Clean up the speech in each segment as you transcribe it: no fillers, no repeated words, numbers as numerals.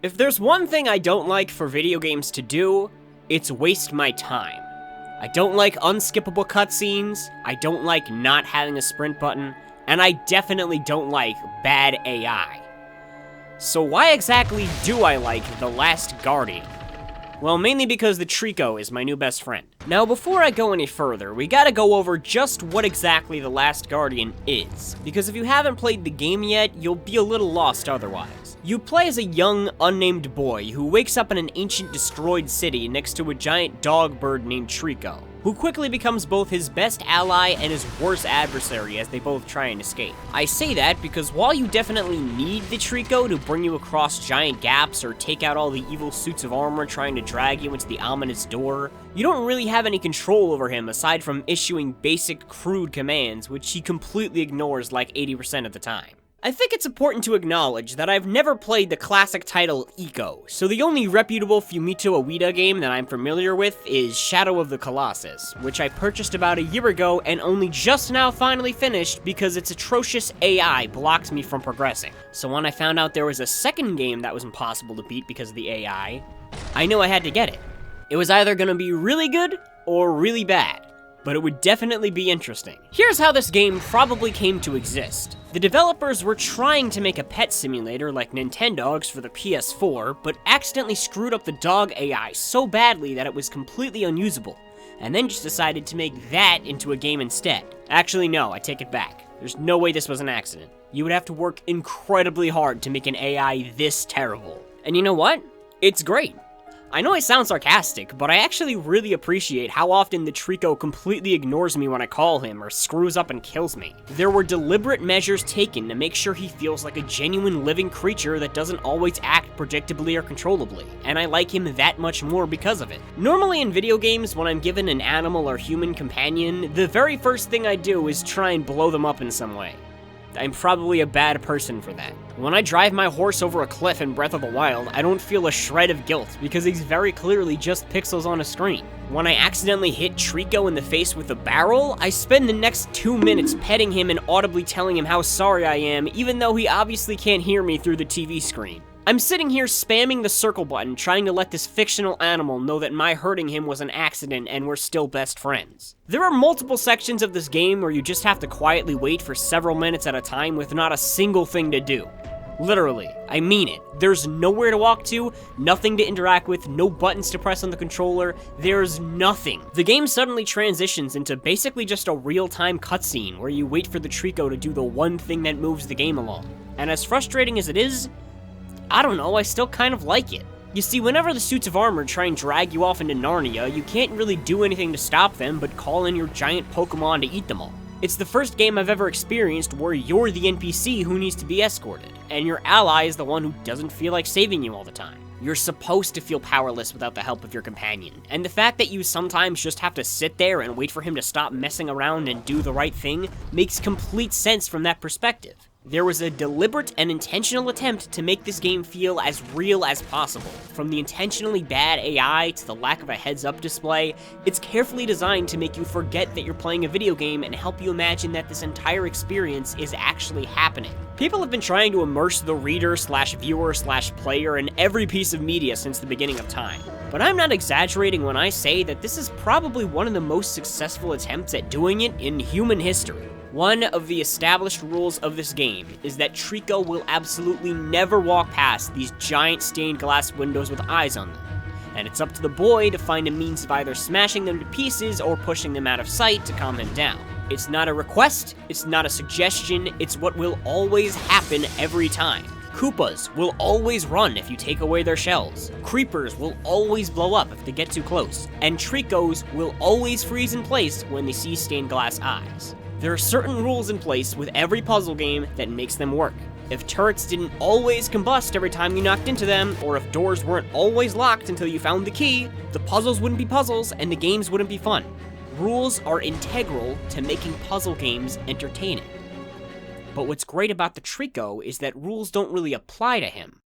If there's one thing I don't like for video games to do, it's waste my time. I don't like unskippable cutscenes, I don't like not having a sprint button, and I definitely don't like bad AI. So why exactly do I like The Last Guardian? Well, mainly because the Trico is my new best friend. Now, before I go any further, we gotta go over just what exactly The Last Guardian is, because if you haven't played the game yet, you'll be a little lost otherwise. You play as a young, unnamed boy who wakes up in an ancient destroyed city next to a giant dog bird named Trico, who quickly becomes both his best ally and his worst adversary as they both try and escape. I say that because while you definitely need the Trico to bring you across giant gaps or take out all the evil suits of armor trying to drag you into the ominous door, you don't really have any control over him aside from issuing basic, crude commands, which he completely ignores like 80% of the time. I think it's important to acknowledge that I've never played the classic title Eco, so the only reputable Fumito Ueda game that I'm familiar with is Shadow of the Colossus, which I purchased about a year ago and only just now finally finished because its atrocious AI blocked me from progressing. So when I found out there was a second game that was impossible to beat because of the AI, I knew I had to get it. It was either gonna be really good or really bad, but it would definitely be interesting. Here's how this game probably came to exist. The developers were trying to make a pet simulator like Nintendogs for the PS4, but accidentally screwed up the dog AI so badly that it was completely unusable, and then just decided to make that into a game instead. Actually, no, I take it back. There's no way this was an accident. You would have to work incredibly hard to make an AI this terrible. And you know what? It's great. I know I sound sarcastic, but I actually really appreciate how often the Trico completely ignores me when I call him or screws up and kills me. There were deliberate measures taken to make sure he feels like a genuine living creature that doesn't always act predictably or controllably, and I like him that much more because of it. Normally in video games, when I'm given an animal or human companion, the very first thing I do is try and blow them up in some way. I'm probably a bad person for that. When I drive my horse over a cliff in Breath of the Wild, I don't feel a shred of guilt, because he's very clearly just pixels on a screen. When I accidentally hit Trico in the face with a barrel, I spend the next 2 minutes petting him and audibly telling him how sorry I am, even though he obviously can't hear me through the TV screen. I'm sitting here spamming the circle button, trying to let this fictional animal know that my hurting him was an accident and we're still best friends. There are multiple sections of this game where you just have to quietly wait for several minutes at a time with not a single thing to do. Literally, I mean it. There's nowhere to walk to, nothing to interact with, no buttons to press on the controller, there's nothing. The game suddenly transitions into basically just a real-time cutscene where you wait for the Trico to do the one thing that moves the game along. And as frustrating as it is, I don't know, I still kind of like it. You see, whenever the suits of armor try and drag you off into Narnia, you can't really do anything to stop them but call in your giant Pokemon to eat them all. It's the first game I've ever experienced where you're the NPC who needs to be escorted, and your ally is the one who doesn't feel like saving you all the time. You're supposed to feel powerless without the help of your companion, and the fact that you sometimes just have to sit there and wait for him to stop messing around and do the right thing makes complete sense from that perspective. There was a deliberate and intentional attempt to make this game feel as real as possible. From the intentionally bad AI to the lack of a heads-up display, it's carefully designed to make you forget that you're playing a video game and help you imagine that this entire experience is actually happening. People have been trying to immerse the reader/viewer/player in every piece of media since the beginning of time. But I'm not exaggerating when I say that this is probably one of the most successful attempts at doing it in human history. One of the established rules of this game is that Trico will absolutely never walk past these giant stained glass windows with eyes on them, and it's up to the boy to find a means of either smashing them to pieces or pushing them out of sight to calm him down. It's not a request, it's not a suggestion, it's what will always happen every time. Koopas will always run if you take away their shells. Creepers will always blow up if they get too close. And Tricos will always freeze in place when they see stained glass eyes. There are certain rules in place with every puzzle game that makes them work. If turrets didn't always combust every time you knocked into them, or if doors weren't always locked until you found the key, the puzzles wouldn't be puzzles and the games wouldn't be fun. Rules are integral to making puzzle games entertaining. But what's great about the Trico is that rules don't really apply to him.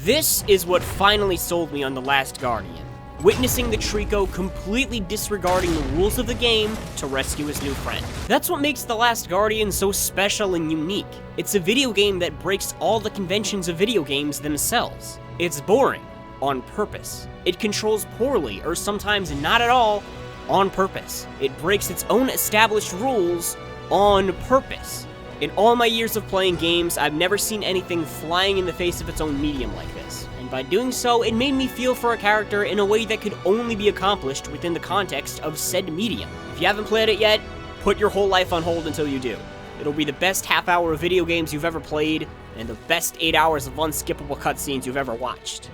This is what finally sold me on The Last Guardian. Witnessing the Trico completely disregarding the rules of the game to rescue his new friend. That's what makes The Last Guardian so special and unique. It's a video game that breaks all the conventions of video games themselves. It's boring, on purpose. It controls poorly, or sometimes not at all, on purpose. It breaks its own established rules, on purpose. In all my years of playing games, I've never seen anything flying in the face of its own medium like this. And by doing so, it made me feel for a character in a way that could only be accomplished within the context of said medium. If you haven't played it yet, put your whole life on hold until you do. It'll be the best half hour of video games you've ever played, and the best 8 hours of unskippable cutscenes you've ever watched.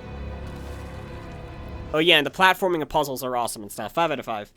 Oh yeah, and the platforming and puzzles are awesome and stuff. 5 out of 5.